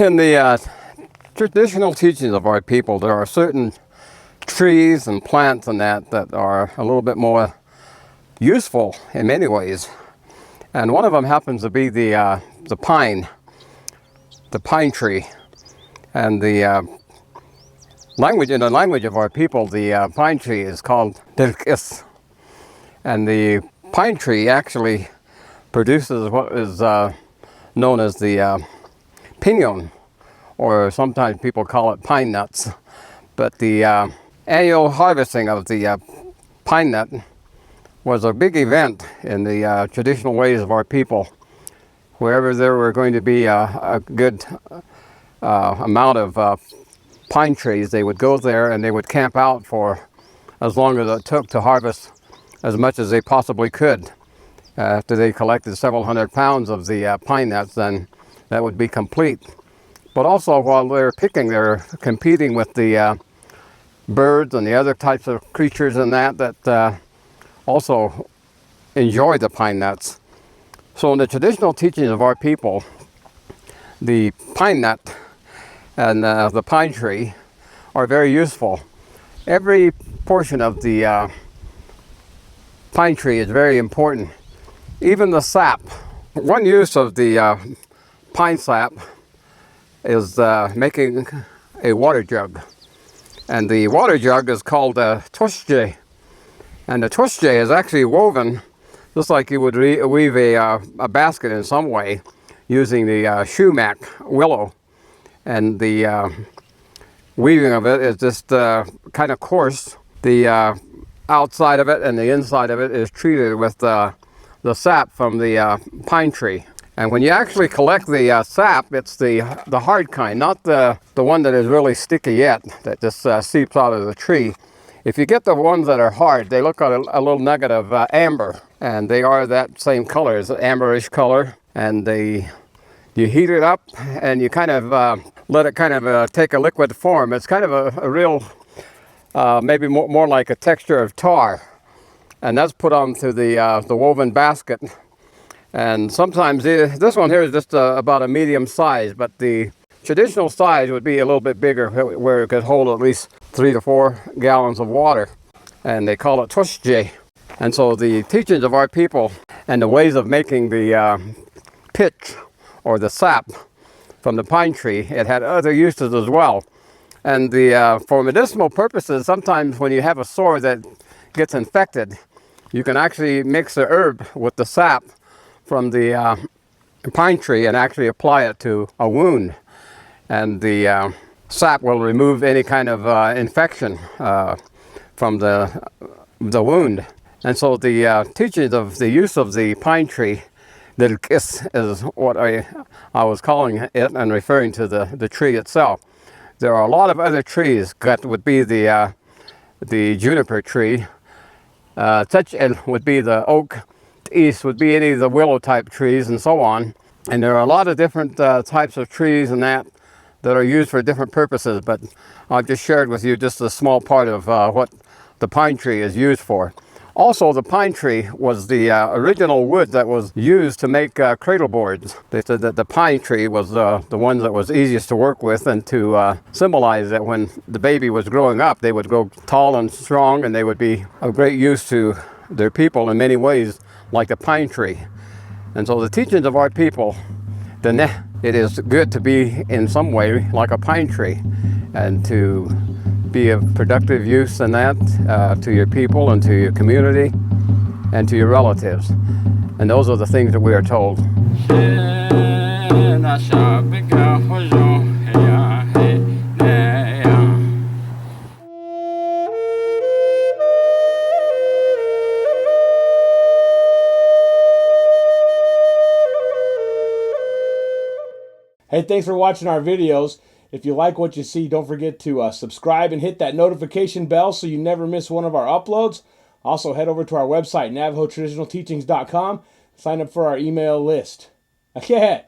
In the traditional teachings of our people, there are certain trees and plants and that are a little bit more useful in many ways. And one of them happens to be the pine tree. And in the language of our people, the pine tree is called Dilkis. And the pine tree actually produces what is known as the pinon, or sometimes people call it pine nuts. But the annual harvesting of the pine nut was a big event in the traditional ways of our people. Wherever there were going to be a good amount of pine trees, they would go there and they would camp out for as long as it took to harvest as much as they possibly could. After they collected several hundred pounds of the pine nuts, then that would be complete. But also while they're picking, they're competing with the birds and the other types of creatures and that also enjoy the pine nuts. So in the traditional teachings of our people, the pine nut and the pine tree are very useful. Every portion of the pine tree is very important. Even the sap. One use of the pine sap is making a water jug. And the water jug is called a Toshi. And the Toshi is actually woven just like you would weave a basket in some way using the sumac willow. And the weaving of it is just kind of coarse. The outside of it and the inside of it is treated with the sap from the pine tree. And when you actually collect the sap, it's the hard kind, not the one that is really sticky yet, that just seeps out of the tree. If you get the ones that are hard, they look a little nugget of amber, and they are that same color, it's an amberish color. And you heat it up and you kind of let it kind of take a liquid form. It's kind of a real, maybe more like a texture of tar. And that's put onto the woven basket. And sometimes this one here is just about a medium size, but the traditional size would be a little bit bigger, where it could hold at least 3 to 4 gallons of water. And they call it Toshi. And so the teachings of our people and the ways of making the pitch or the sap from the pine tree, it had other uses as well. And for medicinal purposes, sometimes when you have a sore that gets infected, you can actually mix the herb with the sap from the pine tree and actually apply it to a wound. And the sap will remove any kind of infection from the wound. And so the teachings of the use of the pine tree, the kis, is what I was calling it and referring to the tree itself. There are a lot of other trees that would be the juniper tree. Techel would be the oak. East would be any of the willow type trees and so on. And there are a lot of different types of trees and that are used for different purposes, but I've just shared with you just a small part of what the pine tree is used for. Also, the pine tree was the original wood that was used to make cradleboards. They said that the pine tree was the one that was easiest to work with, and to symbolize that when the baby was growing up, they would grow tall and strong, and they would be of great use to their people in many ways, like the pine tree. And so the teachings of our people, Diné, it is good to be in some way like a pine tree and to be of productive use in that to your people and to your community and to your relatives. And those are the things that we are told. Hey, thanks for watching our videos. If you like what you see, don't forget to subscribe and hit that notification bell so you never miss one of our uploads. Also, head over to our website, NavajoTraditionalTeachings.com. Sign up for our email list. Okay.